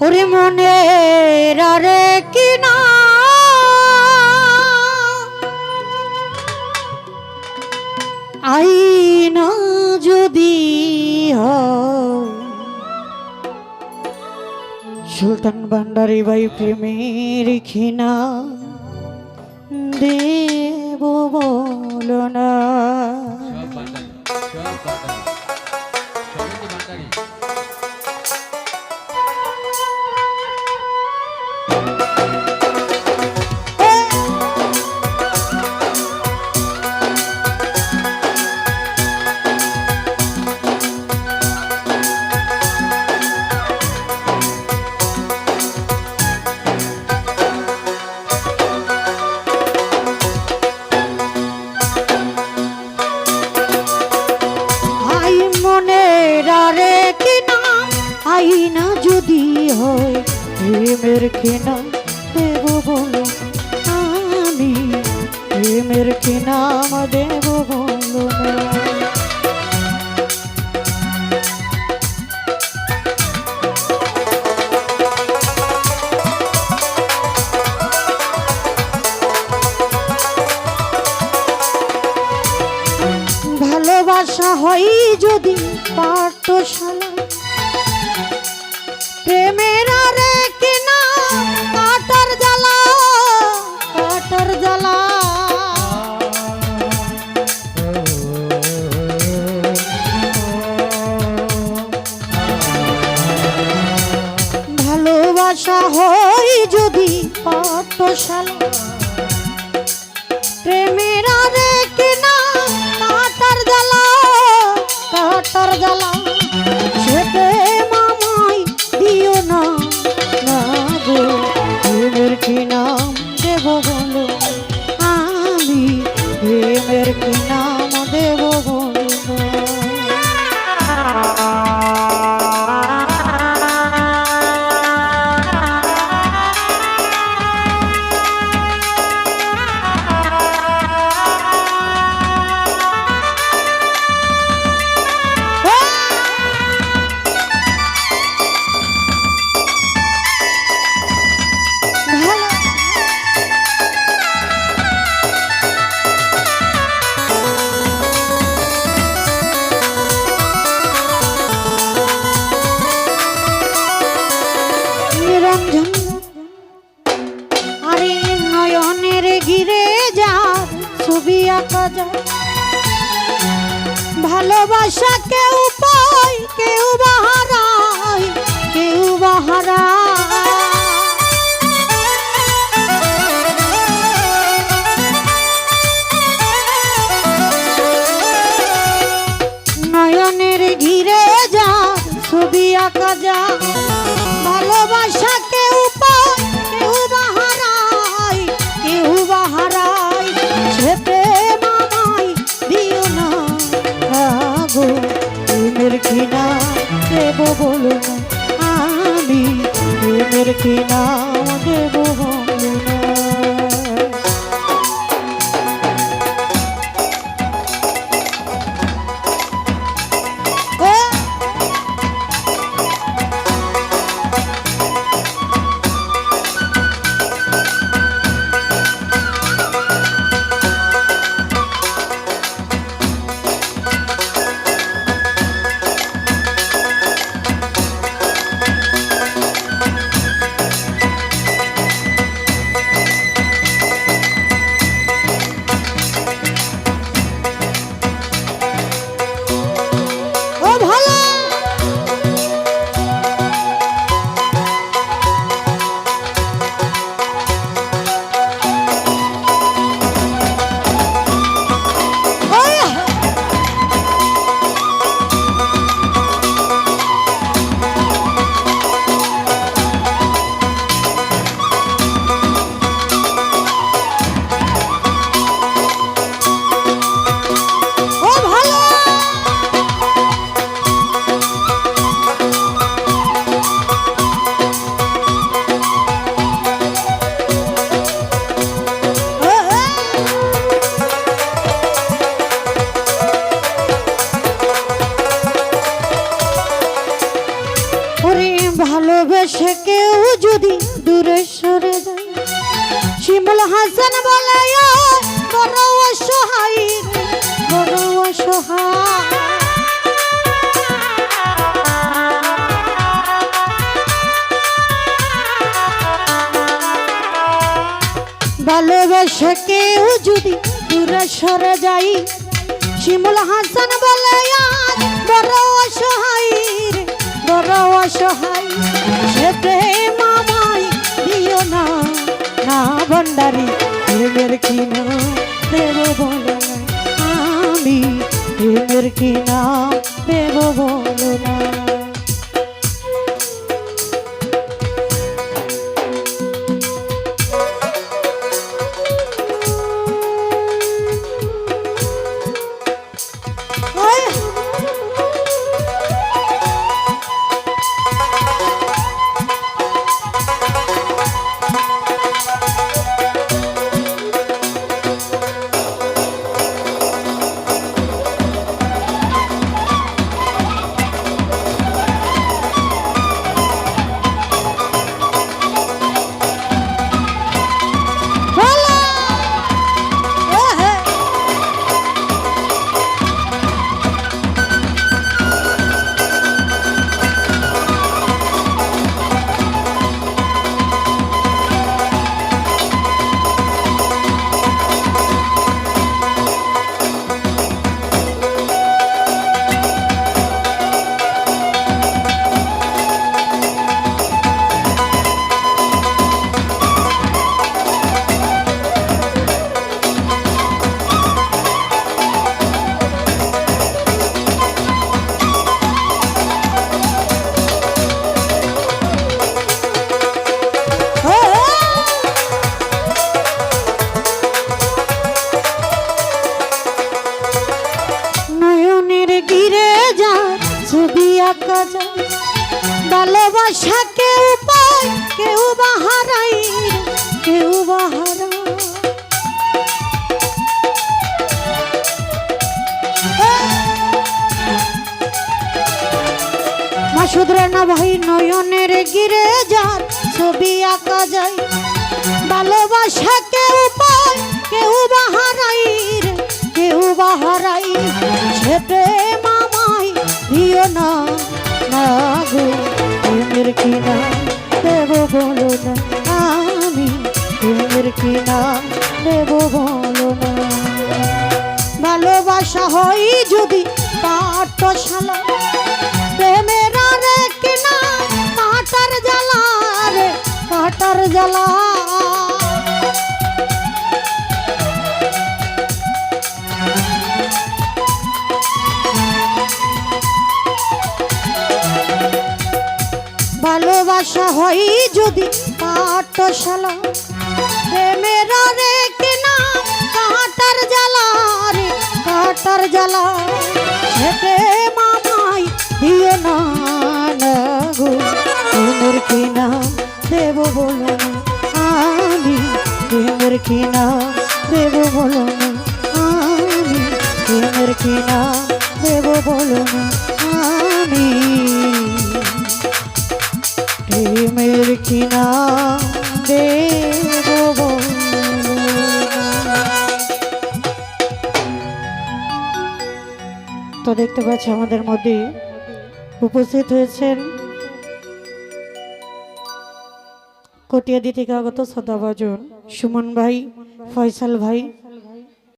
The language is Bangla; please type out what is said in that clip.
ওরে মনে রে কিনা আইনা যদি সুলতান ভান্ডারী ভাই প্রেমের খিনা দেব বলো না। আইনা যদি হয় প্রেমের কেনা দেব বলো আমি প্রেমের কেনা দেব বলো না। ভালোবাসা হয় যদি পাঠশালা প্রেমের আরে কিনা কাটার জ্বালা কাটার জ্বালা ভালোবাসা হয় যদি পাঠশালা প্রেমের আরে কিনা কাটার জ্বালা কাটার জ্বালা সেটা প্রেমের কি নাম দেব বলো আমি প্রেমের কি নাম দেব বলো। আরে নয়নের ঘিরে যা ছবি আঁকা যায় ভালোবাসা কেউ পায় কেউ বাহারায় কেউ বাহারায় নয়নের ঘিরে যা ছবি আঁকা যায় ভালোবাসা কেউ পায় কেউ বাহারায় কেউ বাহারায় সে প্রেম আমায় দিও না গো প্রেমের কিনা দেব বলো না আমি প্রেমের কিনা দেব বলো না। ভালোবেসে কেউ যদি দূরে সরে যায়, শিমুল হাসান বলে বড় অসহায় রে, বড় অসহায়। ভালোবেসে কেউ যদি দূরে সরে যাই, শিমুল হাসান বলে বড় অসহায় রে, বড় অসহায়। সে প্রেম আমায় দিও না, না ভণ্ডারি প্রেমের কিনা দেব বলো না, আমি প্রেমের কিনা দেব বলো না। ভালোবাসা কেউ পায় কেউ বাহারাই, কেউ বাহারা। মাসুদ রানা ভাই নয়নের গিরে যার ছবি আঁকা যায়। ভালোবাসা কেউ পায় কেউ বাহারাই রে, কেউ বাহারাই। সে প্রেম আমায় দিও না, না গো প্রেমের কিনা দেব বলো না, আমি প্রেমের কিনা দেব বলো না। ভালোবাসা হয় যদি পাঠশালা, প্রেমের আরে কিনা কাটার জ্বালা রে, কাটার জ্বালা। ভালোবাসা হয় যদি পাঠশালা, প্রেমের রে কিনা কাটার জ্বালা রে, কাটার জ্বালা। সে প্রেম আমায় দিও না, না গো প্রেমের কিনা দেব বলো না, আমি প্রেমের কিনা দেব বলো না, আমি প্রেমের কিনা দেব বলো না, আমি প্রেমের কিনা দেব বলো না। তো দেখতে পাচ্ছি আমাদের মধ্যে উপস্থিত হয়েছেন কটিয়াদি থেকে আগত শ্রদ্ধাভাজন সুমন ভাই, ফয়সাল ভাই,